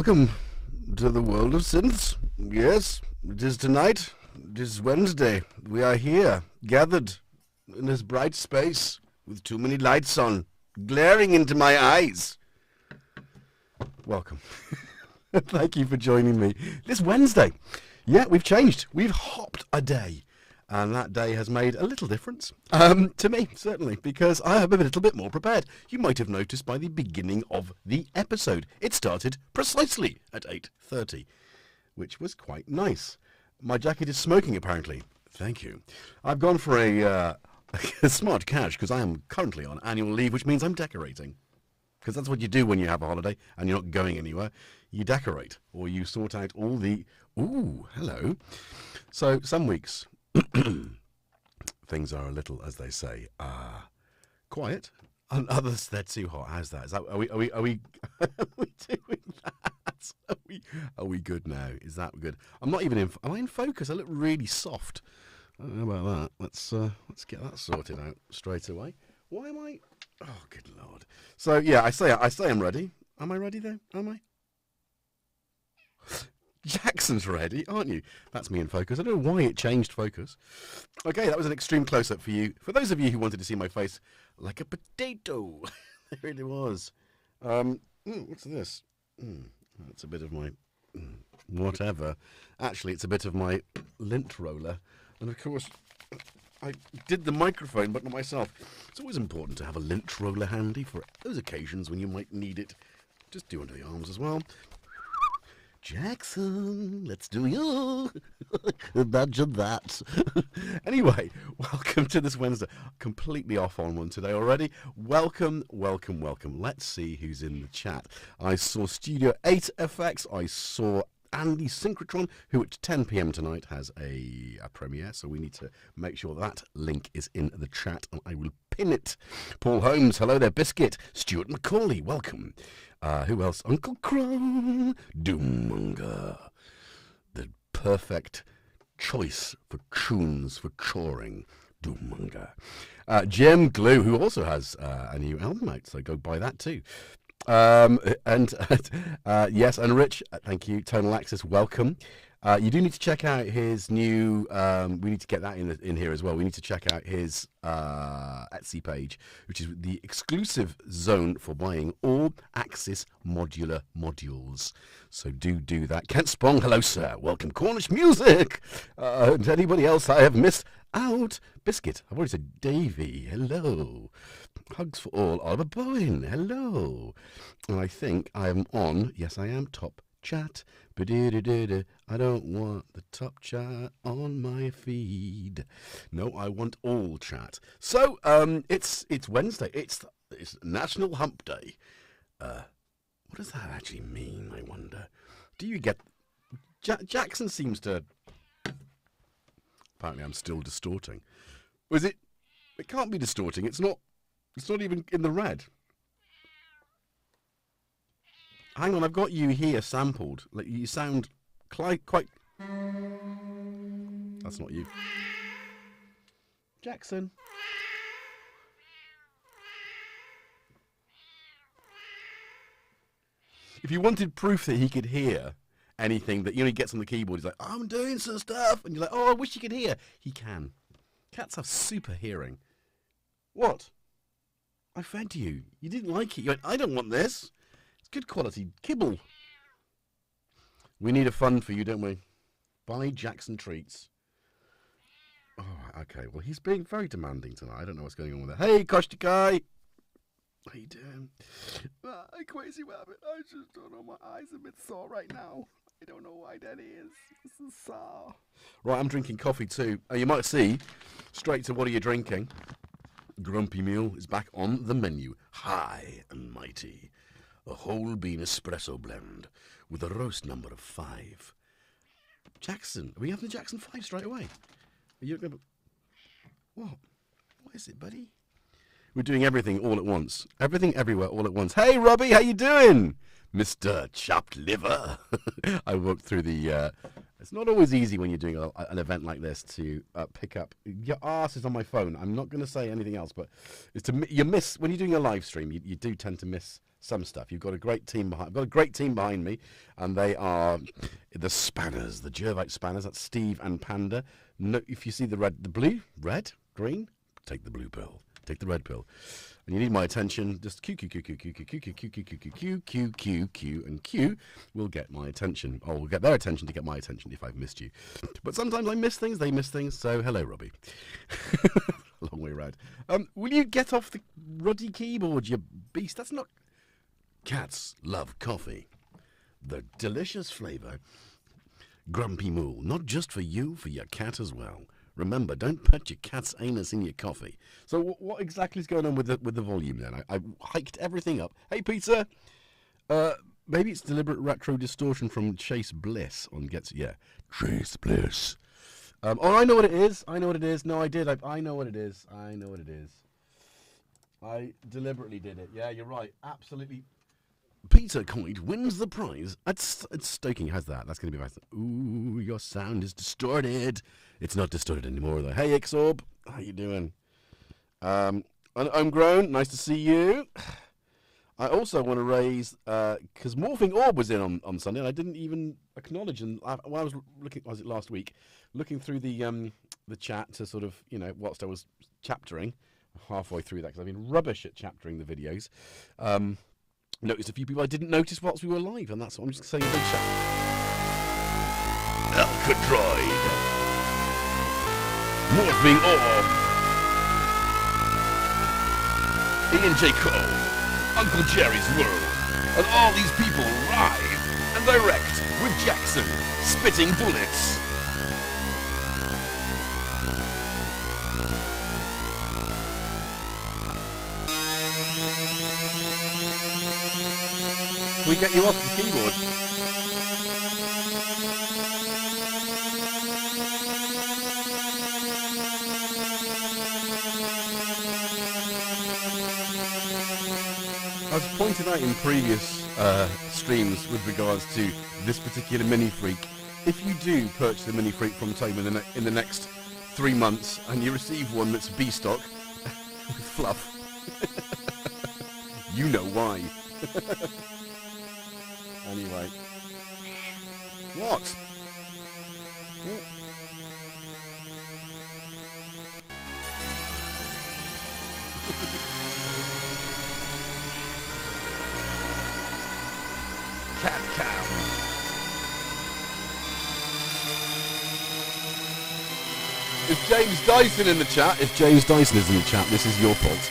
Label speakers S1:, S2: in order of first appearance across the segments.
S1: welcome to the world of synths. Yes, it is tonight. It is Wednesday. We are here, gathered in this bright space with too many lights on, glaring into my eyes. Welcome. Thank you for joining me this Wednesday. Yeah, we've changed. We've hopped a day. And that day has made a little difference, to me, certainly, because I am a little bit more prepared. You might have noticed by the beginning of the episode. It started precisely at 8:30, which was quite nice. My jacket is smoking, apparently. Thank you. I've gone for a smart cash, because I am currently on annual leave, which means I'm decorating. Because that's what you do when you have a holiday and you're not going anywhere. You decorate, or you sort out all the... Ooh, hello. So, some weeks... things are a little, as they say, quiet, and others they're too hot. How's that? Is that are we are we are we doing that? Are we good now? Is that good? I'm not even in. Am I in focus? I look really soft. I don't know about that. Let's get that sorted out straight away. Why am I? Oh, good lord. So yeah, I say I'm ready. Am I ready though? Am I? Jackson's ready, aren't you? That's me in focus. I don't know why it changed focus. Okay, that was an extreme close-up for you. For those of you who wanted to see my face like a potato, there it was. What's this? That's a bit of my... whatever. Actually, it's a bit of my lint roller. And of course, I did the microphone, but not myself. It's always important to have a lint roller handy for those occasions when you might need it. Just do under the arms as well. Jackson, let's do you. Imagine that. Anyway, welcome to this Wednesday. Completely off on one today already. Welcome. Let's see who's in the chat. I saw Studio 8 FX. I saw Andy Synchrotron, who at 10 p.m. tonight has a premiere, so we need to make sure that link is in the chat, and I will pin it. Paul Holmes, hello there. Biscuit. Stuart McCauley, welcome. Who else? Uncle Crow. Doommonger. The perfect choice for tunes for choring. Doommonger. Jim Glue, who also has a new album out, so go buy that too. Yes, and Rich, thank you. Tonal Axis, welcome. You do need to check out his new, we need to get that in here as well. We need to check out his Etsy page, which is the exclusive zone for buying all Axis modular modules. So do that. Kent Spong, hello sir. Welcome. Cornish Music. And anybody else I have missed out? Biscuit, I've already said Davey, hello. Hugs for all. Oliver Bowen, hello. And I think I am on, yes I am, top chat. I don't want the top chat on my feed. No, I want all chat. So it's Wednesday. It's National Hump Day. What does that actually mean, I wonder? Do you get... Jackson seems to... Apparently I'm still distorting. Was it... It can't be distorting. It's not even in the red. Hang on, I've got you here sampled. Like, you sound quite... That's not you. Jackson. If you wanted proof that he could hear anything that, he gets on the keyboard, he's like, I'm doing some stuff. And you're like, oh, I wish you could hear. He can. Cats have super hearing. What? I fed you. You didn't like it. You went, I don't want this. Good quality kibble. We need a fund for you, don't we? Buy Jackson treats. Oh, okay. Well, he's being very demanding tonight. I don't know what's going on with that. Hey, Koshtikai. How you doing? Crazy rabbit. I just don't know. My eyes are a bit sore right now. I don't know why that is. This is sore. Right, I'm drinking coffee too. You might see, straight to what are you drinking? Grumpy Mule is back on the menu. High and mighty. A whole bean espresso blend with a roast number of 5. Jackson, are we having the Jackson 5 straight away? Are you going to... What? What is it, buddy? We're doing everything all at once. Everything everywhere all at once. Hey, Robbie, how you doing? Mr. Chopped Liver. I walked through the... It's not always easy when you're doing an event like this to pick up. Your arse is on my phone. I'm not going to say anything else, but you miss when you're doing a live stream. You do tend to miss some stuff. You've got a great team behind. I've got a great team behind me, and they are the spanners, the Jervite spanners. That's Steve and Panda. No, if you see the blue, red, green, take the blue pill. Take the red pill. And you need my attention. Just Q, Q, Q, Q, Q, Q, Q, Q, Q, Q, Q, Q, Q, Q, Q, and Q will get my attention. Or will get their attention to get my attention if I've missed you. But sometimes I miss things, they miss things. So hello, Robbie. Long way round. Will you get off the ruddy keyboard, you beast? That's not... Cats love coffee. The delicious flavour. Grumpy Moo. Not just for you, for your cat as well. Remember, don't put your cat's anus in your coffee. So what exactly is going on with the volume then? I hiked everything up. Hey, Peter. Maybe it's deliberate retro distortion from Chase Bliss on Gets... Yeah, Chase Bliss. Oh, I know what it is. I know what it is. No, I did. I know what it is. I know what it is. I deliberately did it. Yeah, you're right. Absolutely. Peter Coit wins the prize at Stoking. How's that? That's going to be nice. Ooh, your sound is distorted. It's not distorted anymore, though. Hey, Xorb. How you doing? I'm grown. Nice to see you. I also want to raise, because Morphing Orb was in on Sunday, and I didn't even acknowledge. And when I was looking, was it last week, looking through the chat to sort of, whilst I was chaptering, halfway through that, because I've been rubbish at chaptering the videos. Noticed a few people I didn't notice whilst we were live, and that's what I'm just saying. A big shout. Alcadroid. Morphing Orb. Ian J. Cole. Uncle Jerry's World. And all these people live and direct with Jackson spitting bullets. Can we get you off the keyboard? I was pointing out in previous streams with regards to this particular MiniFreak. If you do purchase a MiniFreak from Tome in the next 3 months and you receive one that's B-stock with fluff, you know why. Anyway. What? Cat cow. Is James Dyson in the chat? If James Dyson is in the chat, this is your fault.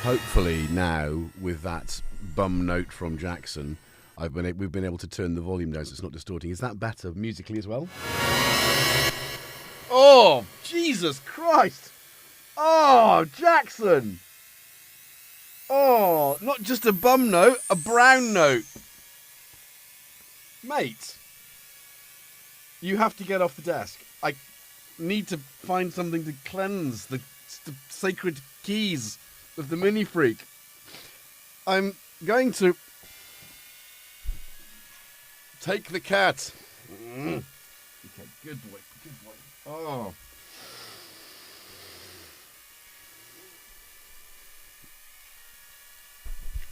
S1: Hopefully now, with that bum note from Jackson, we've been able to turn the volume down so it's not distorting. Is that better musically as well? Oh, Jesus Christ! Oh, Jackson! Oh, not just a bum note, a brown note. Mate, you have to get off the desk. I need to find something to cleanse the sacred keys of the MiniFreak. I'm going to take the cat. Okay, good boy, good boy. Oh.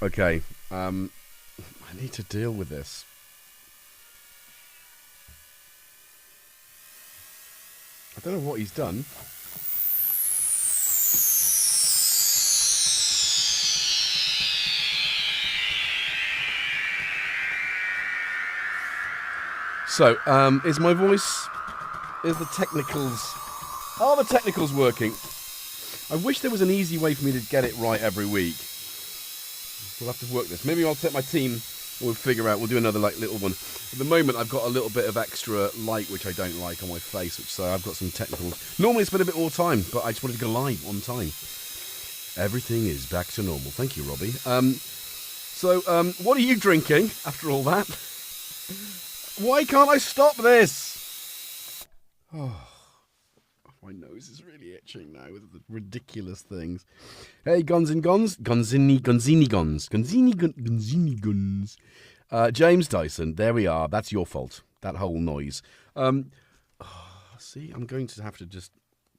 S1: Okay, I need to deal with this. I don't know what he's done. So, is my voice, is the technicals, are the technicals working? I wish there was an easy way for me to get it right every week. We'll have to work this. Maybe I'll take my team and we'll figure out. We'll do another like little one. At the moment, I've got a little bit of extra light, which I don't like on my face, which so I've got some technicals. Normally, it's been a bit more time, but I just wanted to go live on time. Everything is back to normal. Thank you, Robbie. What are you drinking after all that? Why can't I stop this? Oh. My nose is really itching now with the ridiculous things. Hey, Gonzini Guns. James Dyson, there we are. That's your fault. That whole noise. See, I'm going to have to just...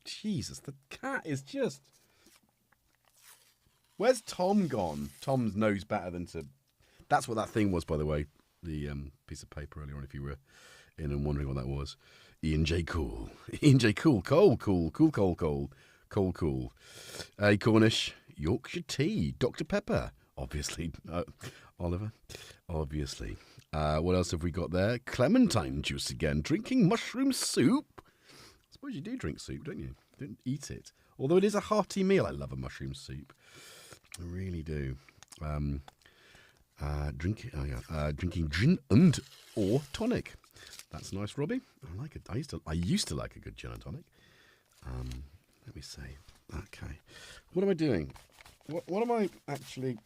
S1: Jesus, the cat is just... Where's Tom gone? Tom knows better than to... That's what that thing was, by the way. The piece of paper earlier on, if you were in and wondering what that was. Ian J. Cool. Ian J. Cool. Cool. Cornish. Yorkshire tea. Dr. Pepper. Obviously. Oliver. Obviously. What else have we got there? Clementine juice again. Drinking mushroom soup. I suppose you do drink soup, don't you? Don't eat it. Although it is a hearty meal. I love a mushroom soup. I really do. Drinking gin and or tonic. That's nice, Robbie. I like it. I used to like a good gin and tonic. Let me see. Okay. What am I doing? What am I actually...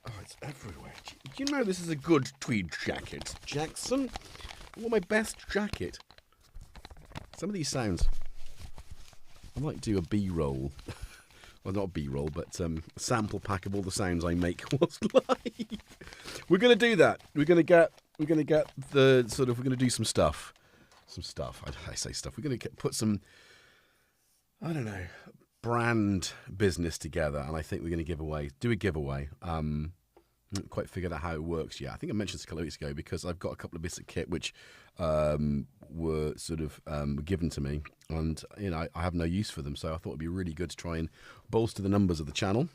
S1: Oh, it's everywhere. Do you know this is a good tweed jacket, Jackson? I want my best jacket. Some of these sounds... I might do a B-roll. Well, not a B-roll, but a sample pack of all the sounds I make whilst live. We're going to do that. We're going to get the sort of... We're going to do some stuff. I say stuff. We're going to put some... I don't know... brand business together, and I think we're going to do a giveaway. I haven't quite figured out how it works yet. I think I mentioned this a couple of weeks ago because I've got a couple of bits of kit which were sort of given to me, and you know I have no use for them, so I thought it'd be really good to try and bolster the numbers of the channel.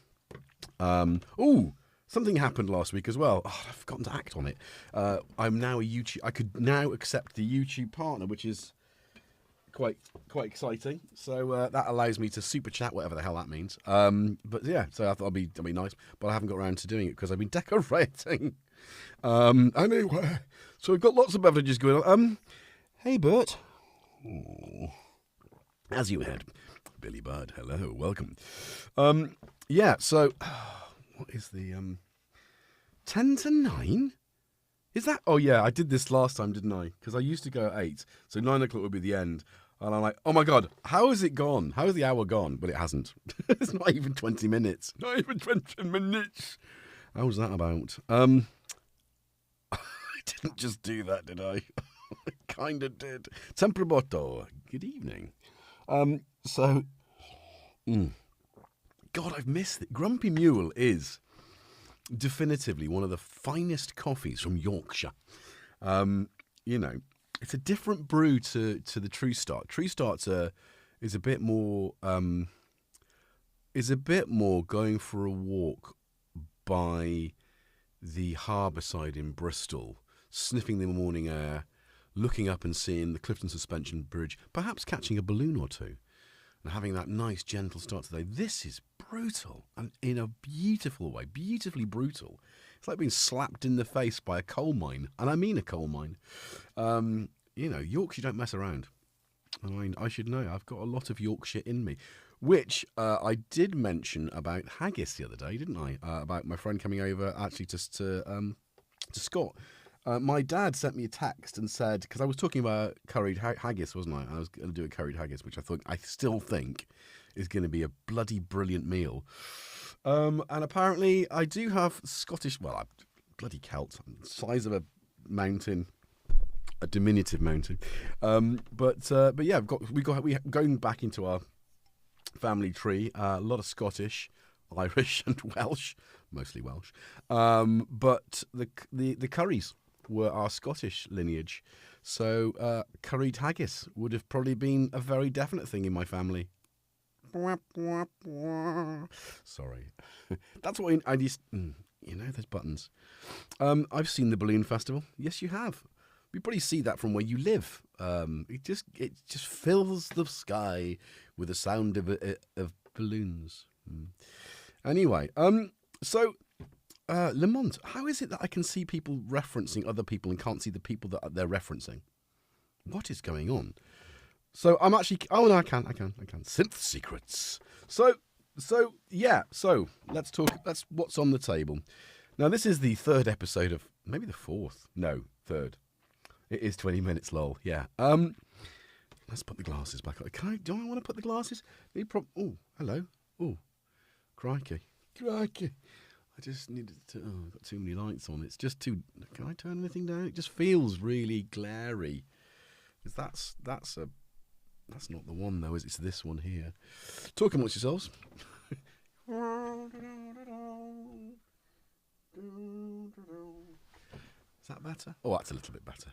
S1: Something happened last week as well. Oh, I've forgotten to act on it. I'm now a YouTube. I could now accept the YouTube partner, which is quite exciting. So that allows me to super chat, whatever the hell that means. But yeah, so I thought it'd be nice, but I haven't got around to doing it because I've been decorating. Anyway, so we've got lots of beverages going on. Hey Bert. Ooh. As you heard, Billy Bird. Hello, welcome. Yeah. So what is the 10 to 9? Is that? Oh yeah, I did this last time, didn't I? Because I used to go at 8, so 9 o'clock would be the end. And I'm like, oh my god, how has it gone? How is the hour gone? But it hasn't. It's not even 20 minutes. Not even 20 minutes. How was that about? I didn't just do that, did I? I kind of did. Tempraboto. Good evening. God, I've missed it. Grumpy Mule is definitively one of the finest coffees from Yorkshire. You know, it's a different brew to the True Start. True Start is a bit more going for a walk by the harbour side in Bristol, sniffing the morning air, looking up and seeing the Clifton Suspension Bridge, perhaps catching a balloon or two, and having that nice gentle start to the day. This is brutal, and in a beautiful way, beautifully brutal. It's like being slapped in the face by a coal mine, and I mean a coal mine. You know, Yorkshire don't mess around. I mean, I should know. I've got a lot of Yorkshire in me, which I did mention about haggis the other day, didn't I? About my friend coming over actually just to Scott. My dad sent me a text and said, because I was talking about curried haggis, wasn't I? I was going to do a curried haggis, which I still think is going to be a bloody brilliant meal. And apparently I do have Scottish, well, bloody Celt, size of a mountain, a diminutive mountain. But yeah, we going back into our family tree, a lot of Scottish, Irish and Welsh, mostly Welsh. But the curries were our Scottish lineage. So curried haggis would have probably been a very definite thing in my family. Sorry. That's what I used... You know, there's buttons. I've seen the Balloon Festival. Yes, you have. You probably see that from where you live. It just fills the sky with the sound of balloons. Anyway, so Lamont, how is it that I can see people referencing other people and can't see the people that they're referencing? What is going on? So I'm actually, oh no, I can. Synth secrets. So yeah, so let's talk, that's what's on the table. Now this is the third episode of, maybe the fourth, no, third. It is 20 minutes, lol, yeah. Let's put the glasses back on. Do I want to put the glasses? Oh, hello. Oh, crikey. I just needed to, I've got too many lights on. It's just too, can I turn anything down? It just feels really glary. That's not the one though, is it? It's this one here. Talk amongst yourselves. Is that better? Oh, that's a little bit better.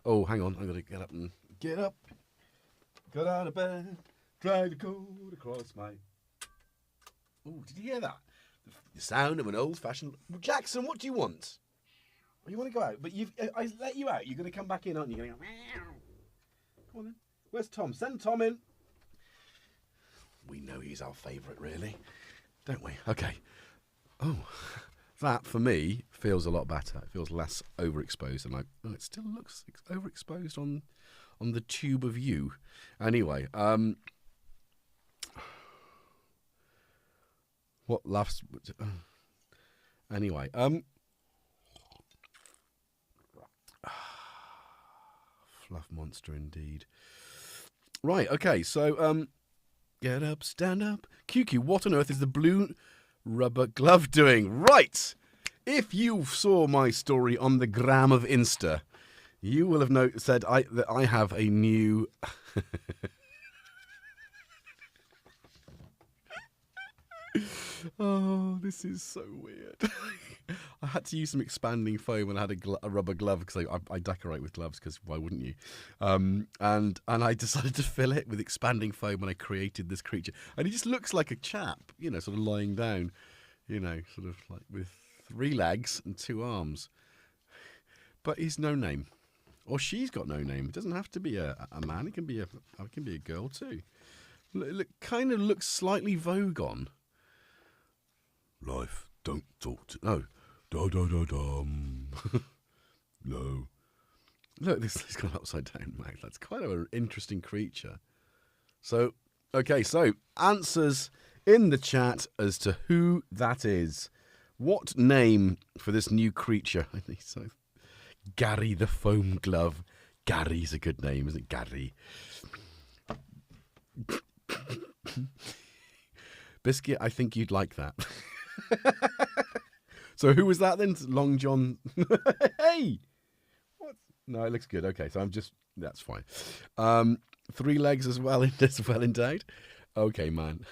S1: Oh, hang on. I'm going to get up. Got out of bed. Drag the coat across my... Oh, did you hear that? The sound of an old-fashioned... Jackson, what do you want? Oh, you want to go out? But I let you out. You're going to come back in, aren't you? You're going to go... Come on then. Where's Tom? Send Tom in. We know he's our favourite, really. Don't we? Okay. Oh, that, for me, feels a lot better. It feels less overexposed. And it still looks overexposed on the tube of you. Anyway, what laughs... Anyway, fluff monster indeed. Right, okay, so, get up, stand up. QQ, what on earth is the blue rubber glove doing? Right! If you saw my story on the gram of Insta, you will have said that I have a new... Oh, this is so weird. I had to use some expanding foam when I had a rubber glove because I decorate with gloves because why wouldn't you? And I decided to fill it with expanding foam when I created this creature. And he just looks like a chap, you know, sort of lying down, you know, sort of like with 3 legs and 2 arms. But he's no name. Or she's got no name. It doesn't have to be a man. It can be a girl too. It kind of looks slightly Vogon. Life, don't talk to... No. Da-da-da-dum. No. Look, this has gone upside down, mate. That's quite an interesting creature. So, okay, so answers in the chat as to who that is. What name for this new creature? I think so. Gary the Foam Glove. Gary's a good name, isn't it? Gary. Biscuit, I think you'd like that. So who was that then? Long John. Hey! What? No, it looks good. Okay, so that's fine. 3 legs as well endowed. Okay, man.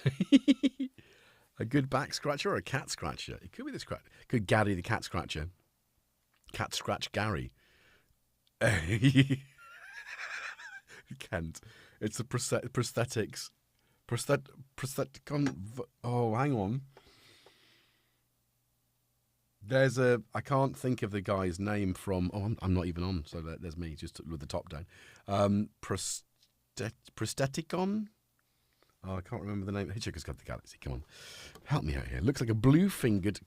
S1: A good back scratcher or a cat scratcher? It could be the scratch. Could Gary the cat scratcher. Cat scratch Gary. Kent. It's a prosthetics. Prostheticon. Oh, hang on. I can't think of the guy's name from... Oh, I'm not even on, so there's me, just with the top down. Prostheticon? Oh, I can't remember the name. Hitchhiker's Guide to the Galaxy, come on. Help me out here. Looks like a blue-fingered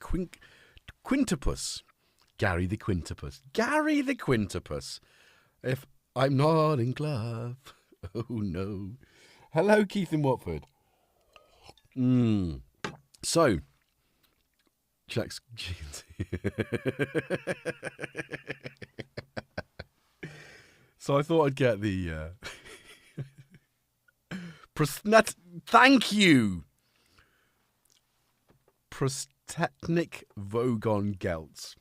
S1: quintupus. Gary the Quintupus. Gary the Quintupus. If I'm not in glove. Oh, no. Hello, Keith in Watford. So... Checks. So I thought I'd get the thank you, prosthetic Vogon Gelts.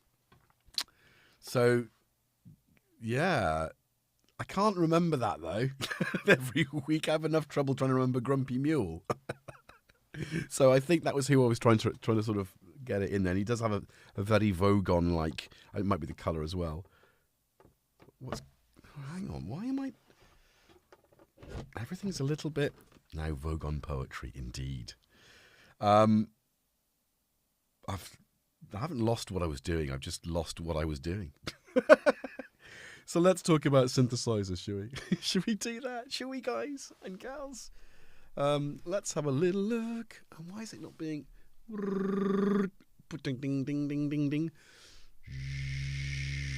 S1: So yeah, I can't remember that though. Every week I have enough trouble trying to remember Grumpy Mule. So I think that was who I was trying to sort of get it in there. And he does have a very Vogon-like... It might be the colour as well. Hang on, why am I... Everything's a little bit... Now Vogon poetry, indeed. I haven't lost what I was doing. I've just lost what I was doing. So let's talk about synthesizers, shall we? Should we do that? Shall we, guys and gals? Let's have a little look. And why is it not being... Ding, ding, ding, ding, ding, ding.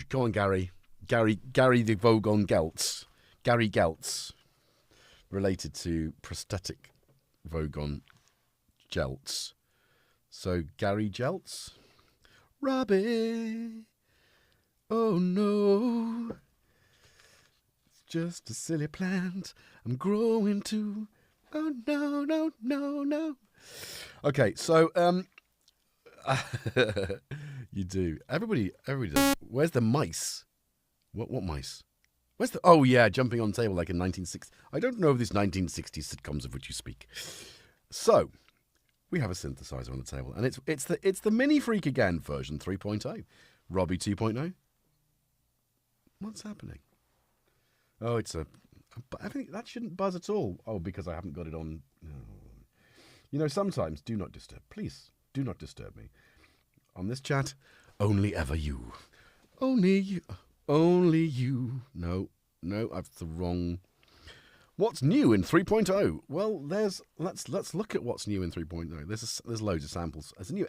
S1: Go on, Gary. Gary the Vogon Geltz. Gary Geltz. Related to prosthetic Vogon Geltz. So, Gary Geltz. Robbie. Oh, no. It's just a silly plant. I'm growing too. Oh, no, no, no, no. Okay, so, you do. Everybody does. Where's the mice? What mice? Where's the... Oh, yeah, jumping on table like in 1960. I don't know these 1960s sitcoms of which you speak. So, we have a synthesizer on the table, and it's the MiniFreak again, version 3.0. Robbie 2.0. What's happening? Oh, it's a... I think that shouldn't buzz at all. Oh, because I haven't got it on... No. You know, sometimes, do not disturb. Please, do not disturb me. On this chat, only ever you. Only you. Only you. No, that's the wrong... What's new in 3.0? Well, let's look at what's new in 3.0. There's loads of samples. It's new,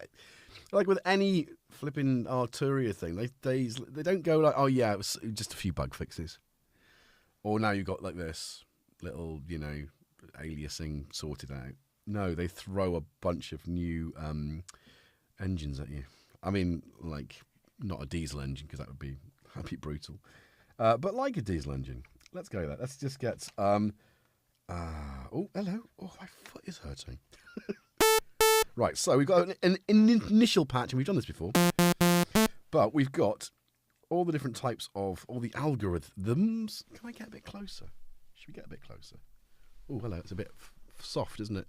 S1: like with any flipping Arturia thing, they don't go like, oh yeah, it was just a few bug fixes, or now you've got like this little, you know, aliasing sorted out. No, they throw a bunch of new engines at you. I mean, like not a diesel engine because that'd be brutal, but like a diesel engine. Let's go there. Let's just get... oh, hello. Oh, my foot is hurting. Right, so we've got an initial patch, and we've done this before. But we've got all the different types of... all the algorithms. Can I get a bit closer? Should we get a bit closer? Oh, hello. It's a bit soft, isn't it?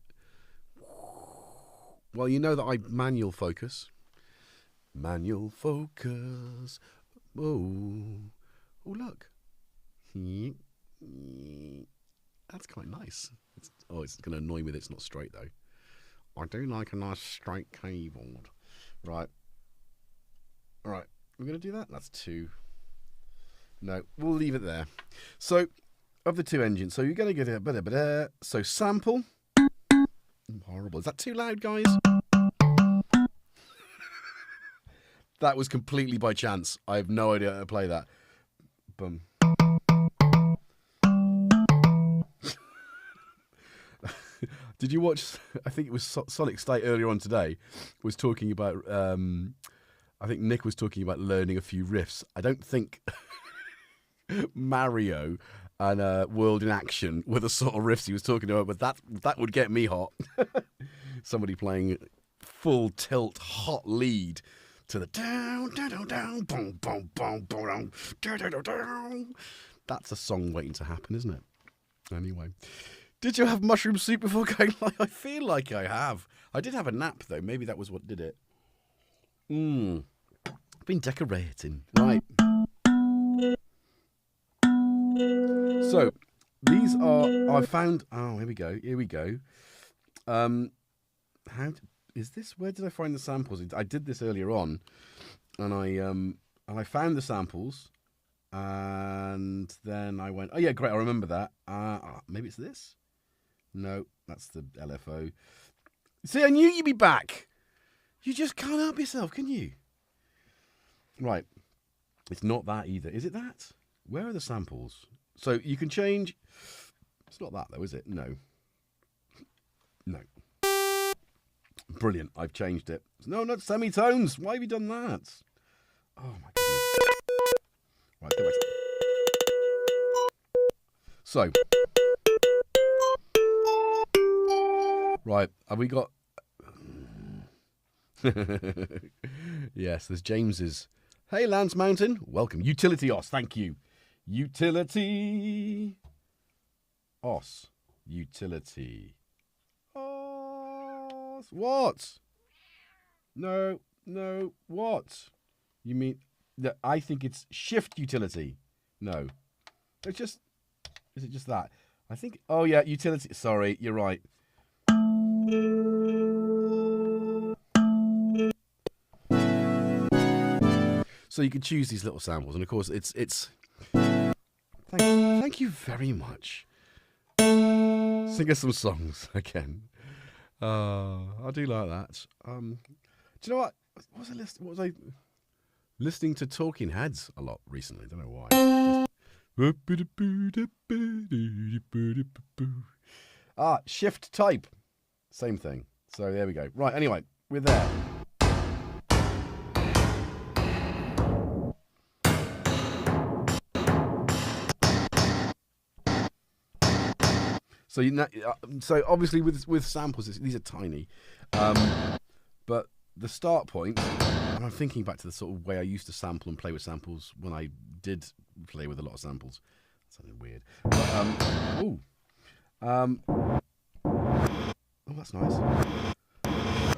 S1: Well, you know that I manual focus. Manual focus. Oh, look. That's quite nice. It's going to annoy me that it's not straight, though. I do like a nice straight keyboard. Right. All right. We're going to do that? That's 2. No, we'll leave it there. So, of the 2 engines, so you're going to get a... So, sample. Horrible. Is that too loud, guys? That was completely by chance. I have no idea how to play that. Boom. Did you watch? I think it was Sonic State earlier on today. Was talking about. I think Nick was talking about learning a few riffs. I don't think Mario and World in Action were the sort of riffs he was talking about, but that would get me hot. Somebody playing full tilt hot lead to the down, down, down, down, boom, boom, boom, boom, down, down, down, down. That's a song waiting to happen, isn't it? Anyway, did you have mushroom soup before going live? I feel like I have. I did have a nap though. Maybe that was what did it. I've been decorating. Right. So these are. I found. Oh, here we go. Here we go. Is this? Where did I find the samples? I did this earlier on, and I found the samples, and then I went, oh yeah, great, I remember that. Maybe it's this. No, that's the LFO. See, I knew you'd be back. You just can't help yourself, can you? Right, it's not that either. Is it that? Where are the samples? So you can change. It's not that though, is it? No. No. Brilliant. I've changed it. No, not semitones. Why have you done that? Oh, my goodness. Right, go back. So. Right, have we got... Yes, there's James's. Hey, Lance Mountain. Welcome. Utility OS. Thank you. Utility. OS. Utility. What? No, what? You mean that I think it's shift utility? No. It's just, is it just that? I think, oh yeah, utility. Sorry, you're right. So you can choose these little samples, and of course it's thank you very much. Sing us some songs again. I do like that. Do you know what? What was I listening to Talking Heads a lot recently? I don't know why. Shift type. Same thing. So there we go. Right, anyway, we're there. So so obviously with samples, these are tiny, but the start point. And I'm thinking back to the sort of way I used to sample and play with samples when I did play with a lot of samples. That sounded weird. Oh, that's nice.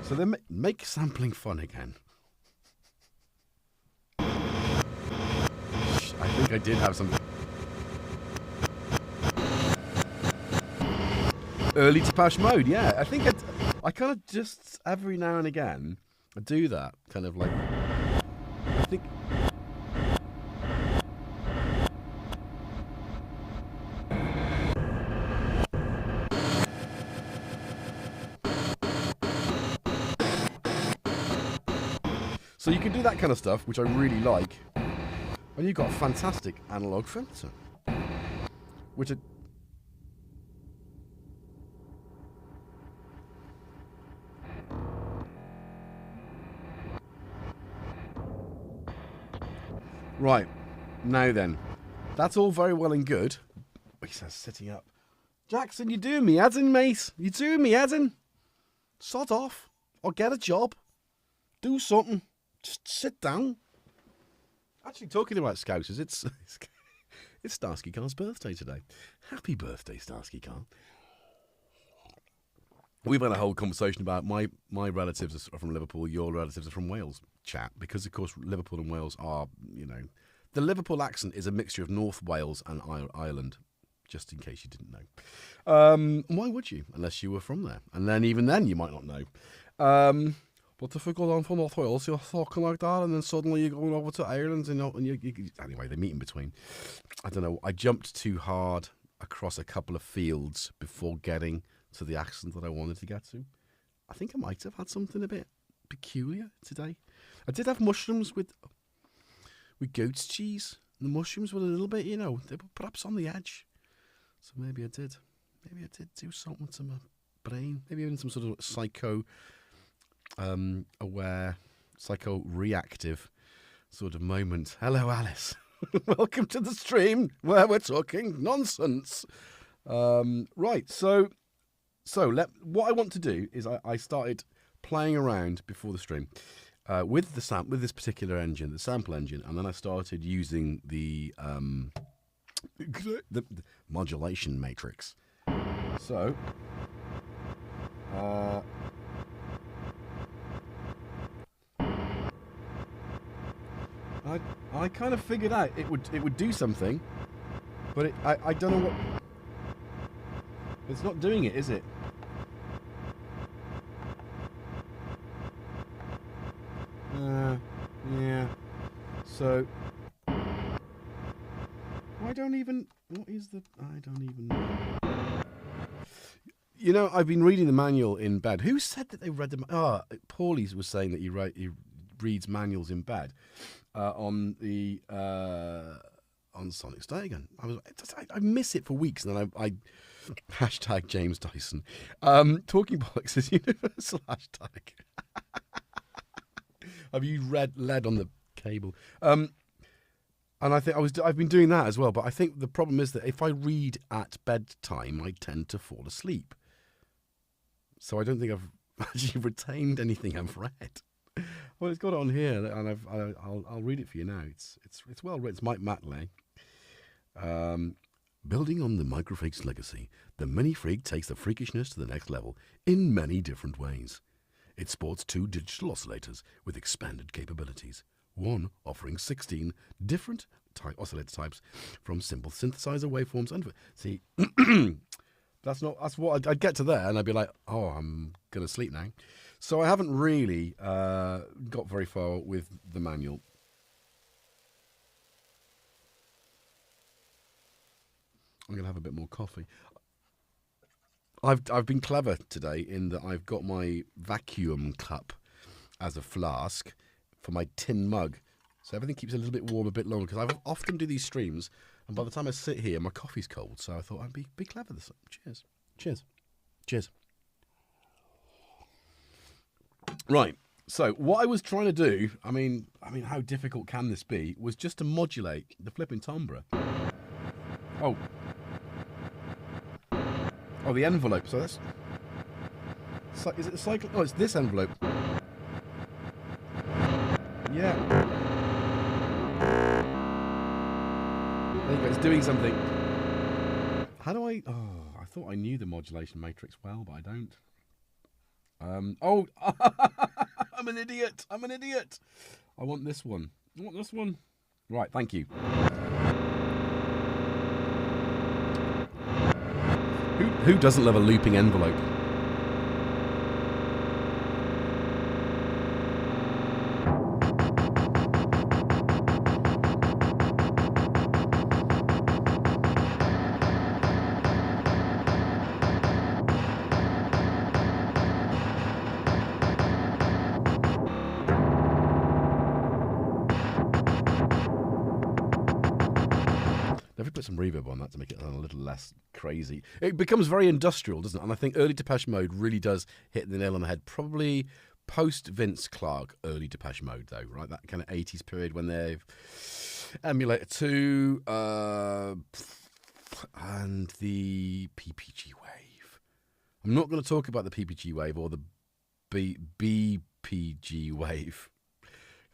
S1: So they make sampling fun again. I think I did have some early Depeche Mode. Yeah, I think I kind of just every now and again I do that kind of like. I think. So you can do that kind of stuff, which I really like, and you've got a fantastic analog filter, which are. Right, now then, that's all very well and good. He says, sitting up. Jackson, you doing me adding, mate? You doing me adding? Sod off, or get a job. Do something. Just sit down. Actually, talking about Scousers, it's Starsky Carl's birthday today. Happy birthday, Starsky Carl. We've had a whole conversation about my relatives are from Liverpool, your relatives are from Wales, chat, because of course Liverpool and Wales are, the Liverpool accent is a mixture of North Wales and Ireland, just in case you didn't know. Why would you, unless you were from there? And then even then you might not know. But if you go down from North Wales, you're talking like that, and then suddenly you're going over to Ireland, and you anyway, they meet in between. I don't know, I jumped too hard across a couple of fields before getting to the accent that I wanted to get to. I think I might have had something a bit peculiar today. I did have mushrooms with goat's cheese. The mushrooms were a little bit, they were perhaps on the edge. So maybe I did do something to my brain. Maybe even some sort of aware, psycho-reactive sort of moment. Hello, Alice. Welcome to the stream where we're talking nonsense. Right, so what I want to do is I started playing around before the stream with this particular engine, the sample engine, and then I started using the modulation matrix. So I kind of figured out it would do something, but I don't know what. It's not doing it, is it? Yeah. So I don't even. What is the? I don't even know. I've been reading the manual in bed. Who said that they read the? Paulie was saying that he reads manuals in bed on the on Sonic Stadium. I miss it for weeks, and then I hashtag James Dyson. Talking bollocks is universal hashtag. Have you led on the cable? And I think I've been doing that as well. But I think the problem is that if I read at bedtime, I tend to fall asleep. So I don't think I've actually retained anything I've read. Well, it's got it on here, and I'll read it for you now. It's well written. It's Mike Matley. Building on the MINIFREAK's legacy, the MiniFreak takes the freakishness to the next level in many different ways. It sports 2 digital oscillators with expanded capabilities, one offering 16 different oscillator types from simple synthesizer waveforms. And see, that's what I'd get to there, and I'd be like, oh, I'm gonna sleep now. So I haven't really got very far with the manual. I'm going to have a bit more coffee. I've been clever today in that I've got my vacuum cup as a flask for my tin mug, so everything keeps a little bit warm a bit longer. Because I often do these streams, and by the time I sit here, my coffee's cold. So I thought I'd be clever this time. Cheers, cheers, cheers. Right. So what I was trying to do, I mean, how difficult can this be? Was just to modulate the flipping timbre. Oh. Oh, the envelope. So that's... Is it the cycle? Oh, it's this envelope. Yeah. There you go. It's doing something. How do I... Oh, I thought I knew the modulation matrix well, but I don't. Oh, I'm an idiot. I'm an idiot. I want this one. I want this one. Right, thank you. Who doesn't love a looping envelope? Put some reverb on that to make it sound a little less crazy. It becomes very industrial, doesn't it? And I think early Depeche Mode really does hit the nail on the head. Probably post Vince Clarke early Depeche Mode, though, right? That kind of 80s period when they've Emulator 2 and the PPG wave. I'm not going to talk about the PPG wave or the BPG wave.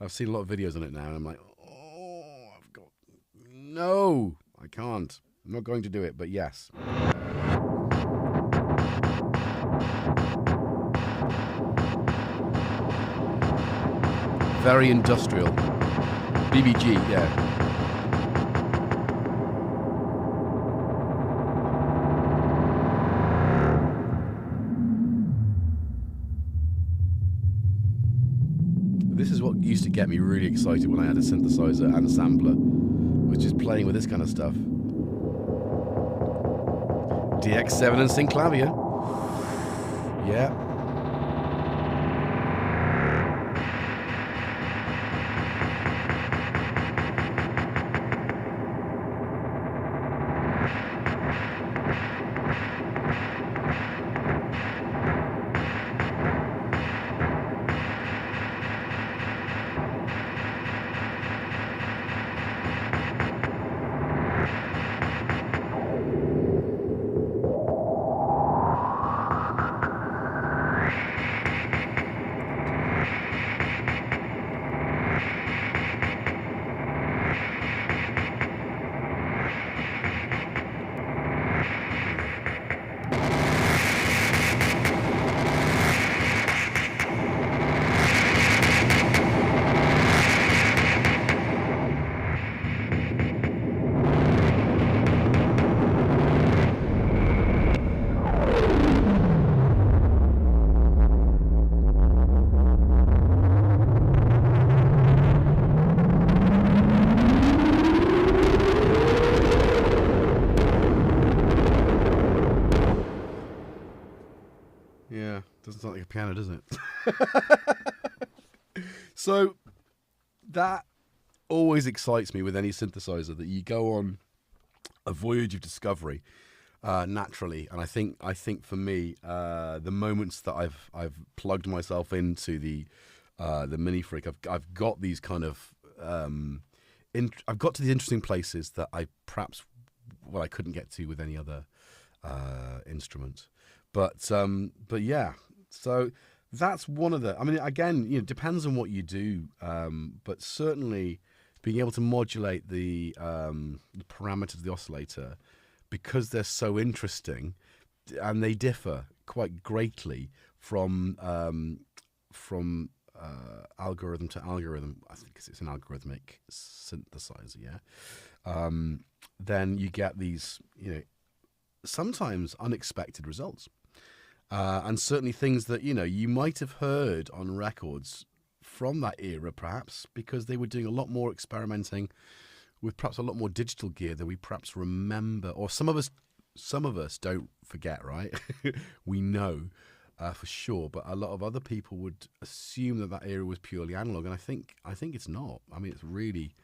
S1: I've seen a lot of videos on it now, and I'm like, oh, I've got... No! I can't. I'm not going to do it, but yes. Very industrial. BBG, yeah. This is what used to get me really excited when I had a synthesizer and a sampler. Was just playing with this kind of stuff. DX7 and Synclavier. Yeah. Doesn't sound like a piano, does it? So that always excites me with any synthesizer, that you go on a voyage of discovery naturally. And I think for me, the moments that I've plugged myself into the MiniFreak, I've got these kind of I've got to the interesting places that I couldn't get to with any other instrument. But yeah, so that's one of the... I mean, again, it depends on what you do, but certainly being able to modulate the parameters of the oscillator, because they're so interesting, and they differ quite greatly from algorithm to algorithm. I think it's an algorithmic synthesizer, yeah. Then you get these, sometimes unexpected results. And certainly things that, you might have heard on records from that era, perhaps, because they were doing a lot more experimenting with perhaps a lot more digital gear than we perhaps remember, or some of us some of us don't forget, right? We know for sure, but a lot of other people would assume that that era was purely analog, and I think it's not. I mean, it's really,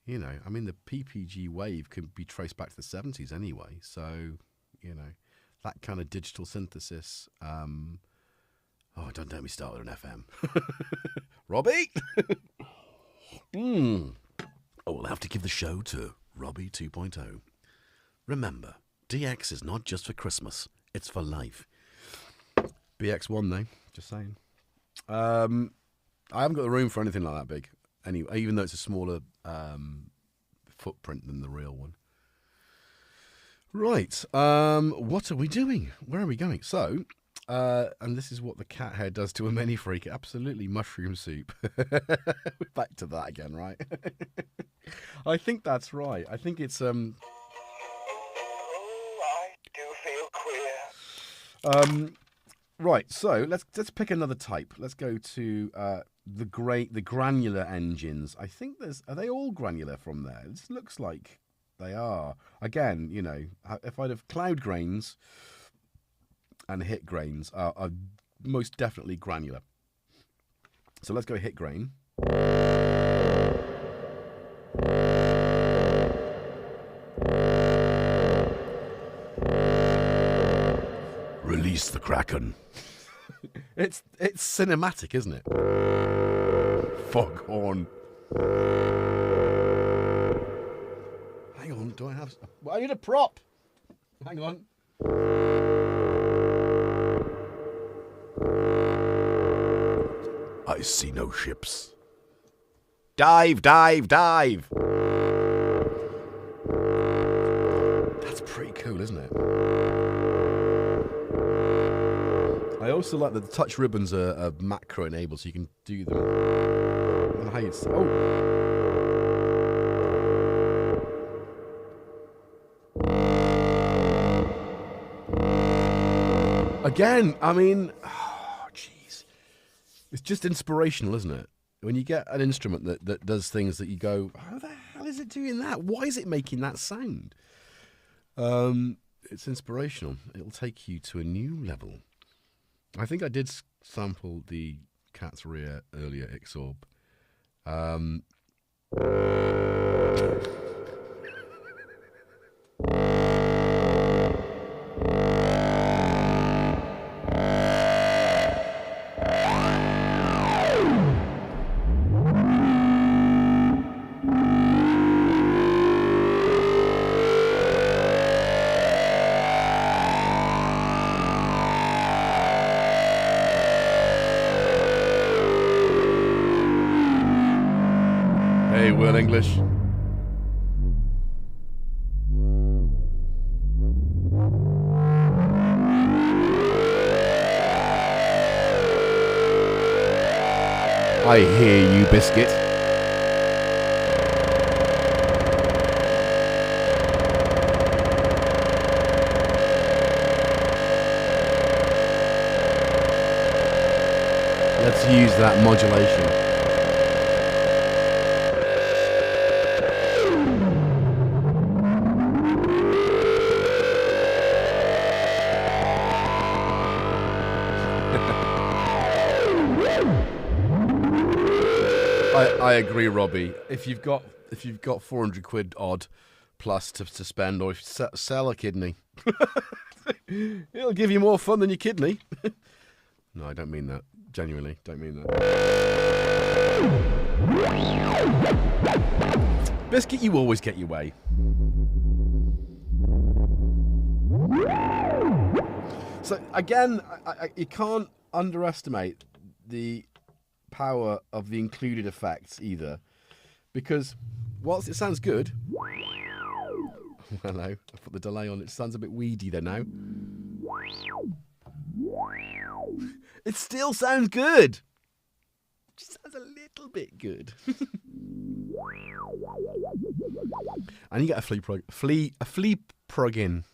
S1: you know, I mean, the PPG wave can be traced back to the 70s anyway. So, you know, that kind of digital synthesis. Oh, don't me start with an FM. Robbie? Oh, we'll have to give the show to Robbie 2.0. Remember, DX is not just for Christmas, it's for life. BX1 though, just saying. I haven't got the room for anything like that big, anyway, even though it's a smaller footprint than the real one. Right, what are we doing? Where are we going? So, and this is what the cat hair does to a MiniFreak. Absolutely mushroom soup. We're back to that again, right? I think that's right. I think it's I do feel queer. Right, so let's pick another type. Let's go to the granular engines. I think are they all granular from there? It looks like they are. Again, you know, if I'd have cloud grains and hit grains are most definitely granular. So let's go hit grain. Release the Kraken. It's cinematic, isn't it? Foghorn. Hang on, do I have... Well, I need a prop. Hang on. I see no ships. Dive, dive, dive. That's pretty cool, isn't it? I also like that the touch ribbons are macro enabled, so you can do them. I don't know how you'd... Oh. Again, I mean... Oh, jeez. It's just inspirational, isn't it? When you get an instrument that does things that you go, how the hell is it doing that? Why is it making that sound? It's inspirational. It'll take you to a new level. I think I did sample the cat's rear earlier, Ixorb. English. I hear you, Biscuit. Let's use that modulation. I agree, Robbie. If you've got 400 quid odd plus to spend, or if you sell a kidney, it'll give you more fun than your kidney. No, I don't mean that. Genuinely, don't mean that. Biscuit, you always get your way. So again, you can't underestimate the power of the included effects either, because whilst it sounds good, hello, I put the delay on, it sounds a bit weedy there now. It still sounds good. It just sounds a little bit good. And you get a flea plug-in.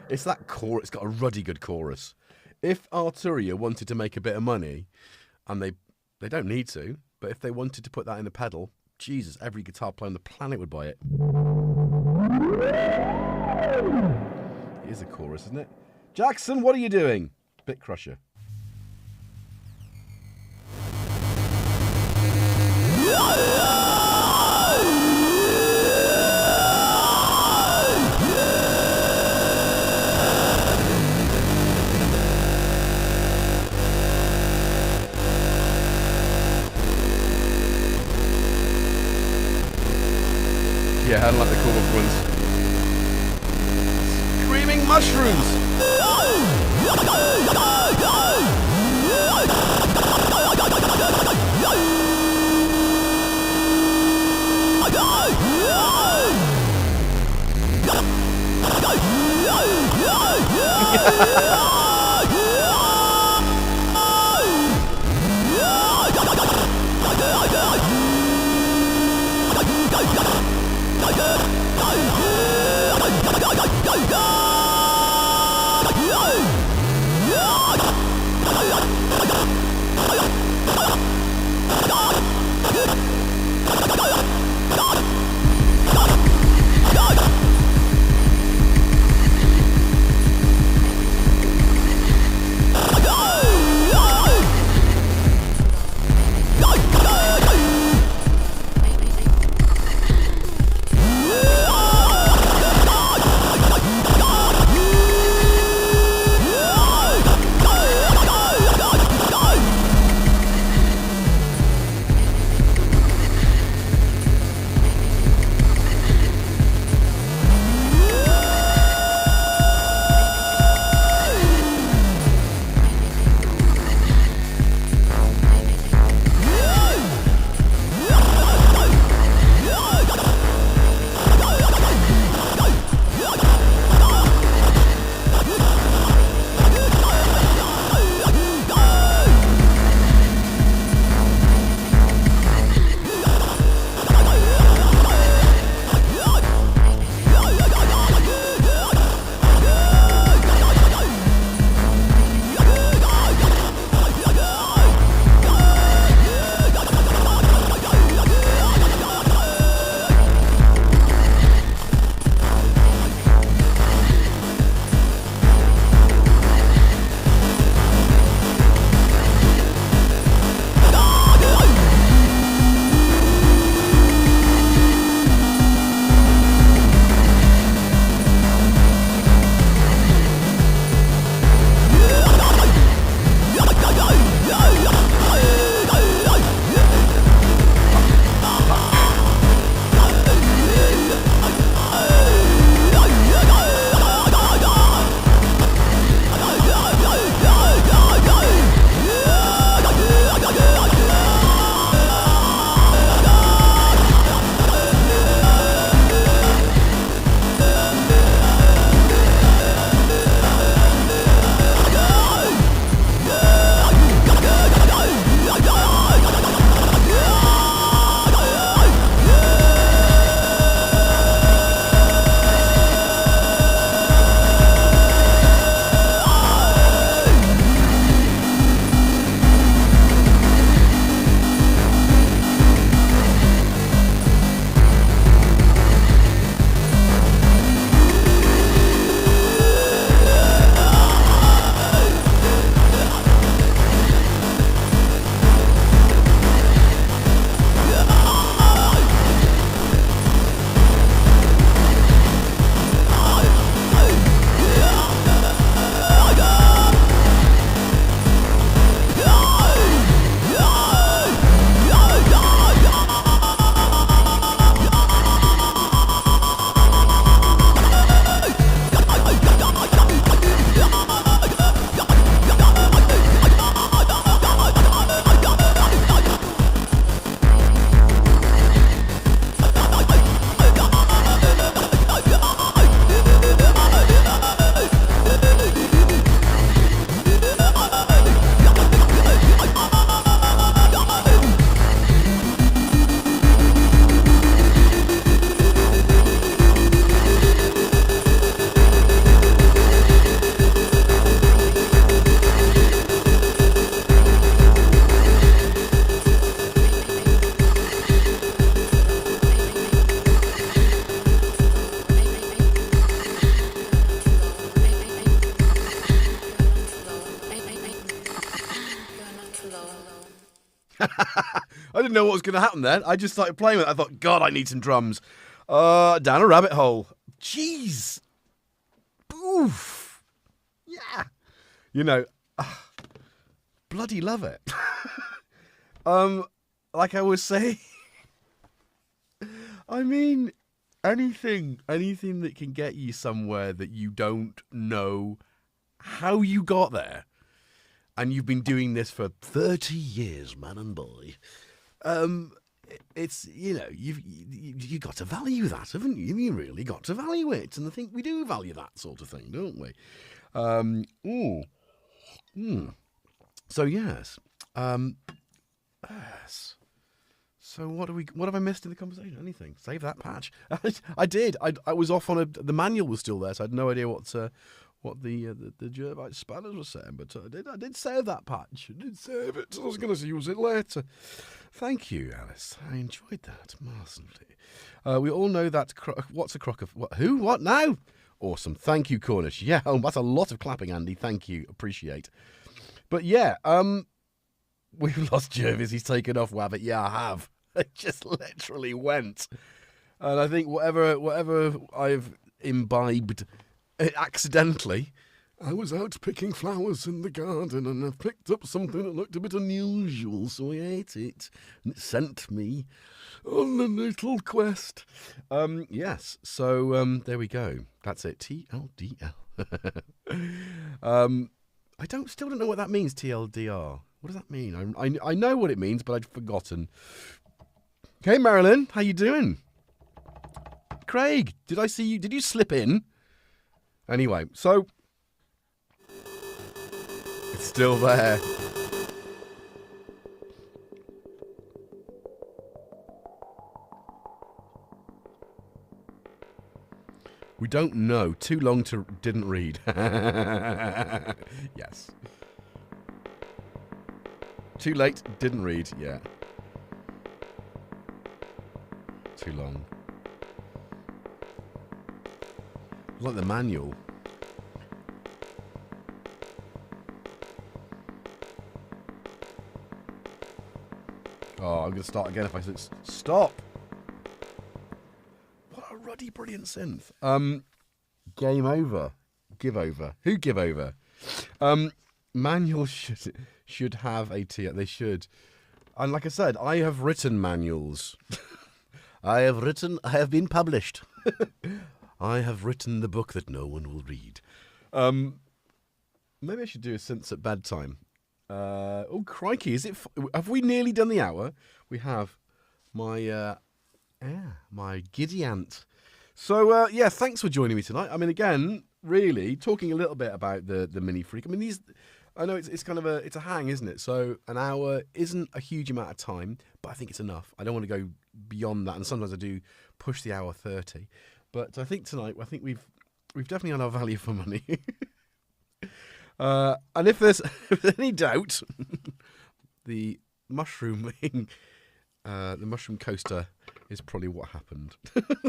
S1: It's that core. It's got a ruddy good chorus. If Arturia wanted to make a bit of money, and they don't need to, but if they wanted to put that in a pedal, Jesus, every guitar player on the planet would buy it. It is a chorus, isn't it? Jackson, what are you doing? Bit crusher. Yeah, I don't like the chord ones. Screaming mushrooms! I didn't know what was going to happen then. I just started playing with it. I thought, God, I need some drums. Down a rabbit hole. Jeez. Oof. Yeah. You know, bloody love it. Like I was saying, I mean, anything that can get you somewhere that you don't know how you got there, and you've been doing this for 30 years, man and boy. It's, you know, you got to value that, haven't you? You really got to value it, and I think we do value that sort of thing, don't we? So yes, yes. So what have I missed in the conversation? Anything? Save that patch. I did. I was off on the manual was still there, so I had no idea what the GetJervis spanners were saying, but I did save that patch. I did save it. I was going to use it later. Thank you, Alice. I enjoyed that massively. We all know that. What's a crock of what? Who? What now? Awesome. Thank you, Cornish. Yeah, that's a lot of clapping, Andy. Thank you. Appreciate. But yeah, we've lost Jervis. He's taken off Wabbit. Yeah, I have. It just literally went. And I think whatever I've imbibed accidentally, I was out picking flowers in the garden and I picked up something that looked a bit unusual, so I ate it. And it sent me on a little quest. Yes, so there we go. That's it. TLDL. I still don't know what that means, TLDR. What does that mean? I know what it means, but I'd forgotten. Okay, Marilyn, how you doing? Craig, did I see you? Did you slip in? Anyway, so it's still there. We don't know. Too long to didn't read. Yes. Too late, didn't read. Yeah. Too long. Like the manual. Oh, I'm going to start again if I said stop. What a ruddy, brilliant synth. Game over. Give over. Who give over? Manuals should have a tier. They should. And like I said, I have written manuals. I have been published. I have written the book that no one will read. Maybe I should do a synths at bedtime. Oh, crikey. Have we nearly done the hour? We have. My giddy aunt. So, yeah, thanks for joining me tonight. I mean, again, really, talking a little bit about the MiniFreak. I mean, I know it's kind of it's a hang, isn't it? So an hour isn't a huge amount of time, but I think it's enough. I don't want to go beyond that, and sometimes I do push the hour 30. But I think tonight, we've definitely had our value for money. And if there's any doubt, the mushroom coaster is probably what happened.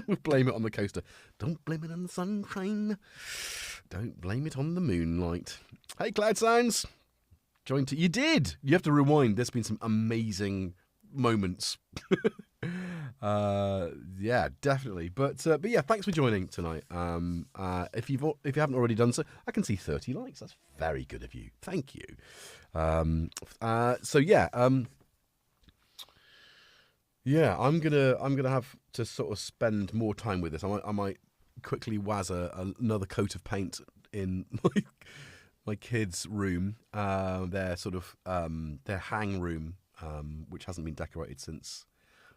S1: We blame it on the coaster. Don't blame it on the sunshine. Don't blame it on the moonlight. Hey, Cloud Sounds. You did. You have to rewind. There's been some amazing moments. Yeah, definitely. But yeah, thanks for joining tonight. If you haven't already done so, I can see 30 likes. That's very good of you. Thank you. So yeah, yeah, I'm gonna have to sort of spend more time with this. I might quickly wazz another coat of paint in my kids' room, their sort of their hang room, which hasn't been decorated since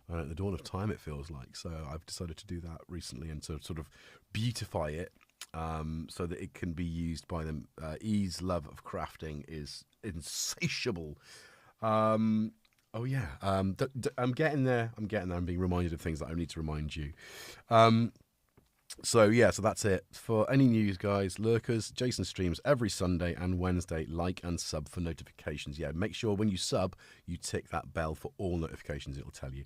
S1: the dawn of time, it feels like. So I've decided to do that recently and to sort of beautify it, so that it can be used by them. E's love of crafting is insatiable. Oh yeah, I'm getting there. I'm being reminded of things that I need to remind you. So yeah, so that's it. For any news, guys, lurkers, Jason streams every Sunday and Wednesday. Like and sub for notifications. Yeah, make sure when you sub, you tick that bell for all notifications. It'll tell you.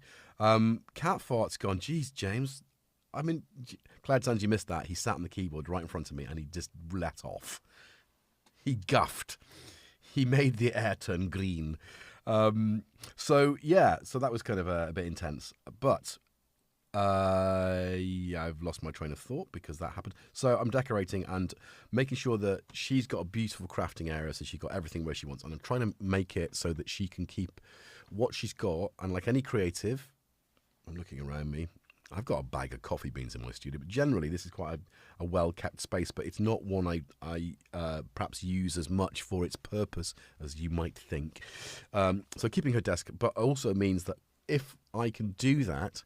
S1: Cat fart's gone. Jeez, James. I mean, Cloud Sands, you missed that. He sat on the keyboard right in front of me and he just let off. He guffed. He made the air turn green. So yeah, so that was kind of a bit intense, but yeah, I've lost my train of thought because that happened. So I'm decorating and making sure that she's got a beautiful crafting area, so she's got everything where she wants, and I'm trying to make it so that she can keep what she's got. And like any creative, I'm looking around me. I've got a bag of coffee beans in my studio, but generally this is quite a well-kept space, but it's not one I perhaps use as much for its purpose as you might think. So keeping her desk, but also means that if I can do that,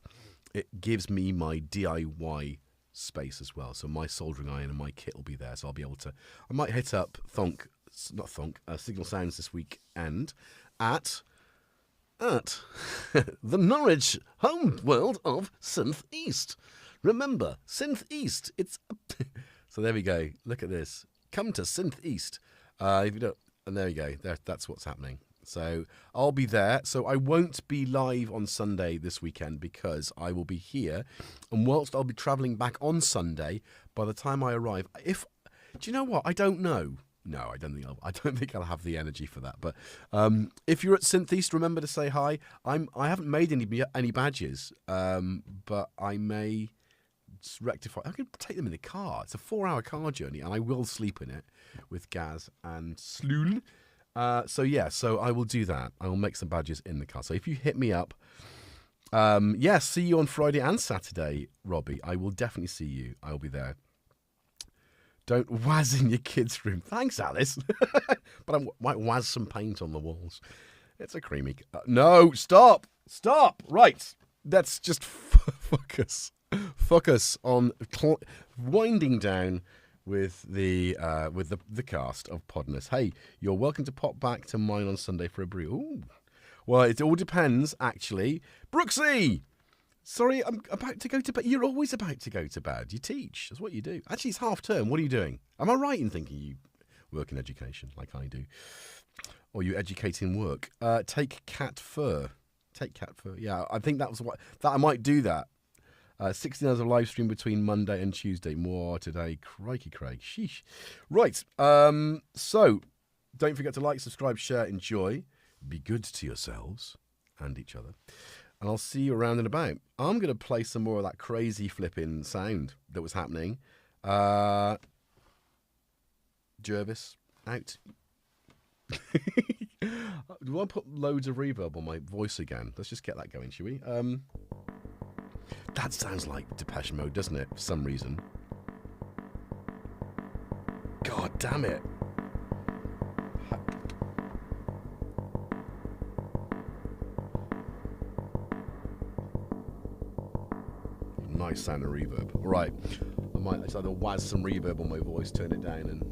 S1: it gives me my DIY space as well. So my soldering iron and my kit will be there, so I'll be able to... I might hit up Signal Sounds this weekend at the Norwich home world of Synth East. Remember, Synth East. It's so there we go. Look at this. Come to Synth East. If you don't, and there you go. That's what's happening. So I'll be there. So I won't be live on Sunday this weekend because I will be here. And whilst I'll be travelling back on Sunday, by the time I arrive, do you know what? I don't know. No, I don't think I'll have the energy for that. But if you're at Synth East, remember to say hi. I haven't made any badges, but I may rectify. I can take them in the car. It's a 4-hour car journey, and I will sleep in it with Gaz and Sloon. So yeah, so I will do that. I will make some badges in the car. So if you hit me up, yeah, see you on Friday and Saturday, Robbie. I will definitely see you. I will be there. Don't waz in your kids' room. Thanks, Alice. But I might waz some paint on the walls. It's a creamy... no, stop. Stop. Right. Let's just focus. Focus on winding down with the cast of Podness. Hey, you're welcome to pop back to mine on Sunday for a brew. Ooh. Well, it all depends, actually. Brooksy! Sorry, I'm about to go to bed. You're always about to go to bed. You teach. That's what you do. Actually, it's half term. What are you doing? Am I right in thinking you work in education like I do? Or you educate in work? Take cat fur. Take cat fur. Yeah, I think that I might do that. 16 hours of live stream between Monday and Tuesday. More today. Crikey, Craig. Sheesh. Right. So, don't forget to like, subscribe, share, enjoy. Be good to yourselves and each other. And I'll see you around and about. I'm going to play some more of that crazy flipping sound that was happening. Jervis, out. Do I put loads of reverb on my voice again? Let's just get that going, shall we? That sounds like Depeche Mode, doesn't it? For some reason. God damn it. Nice sound of reverb. Right, I might either waz some reverb on my voice, turn it down, and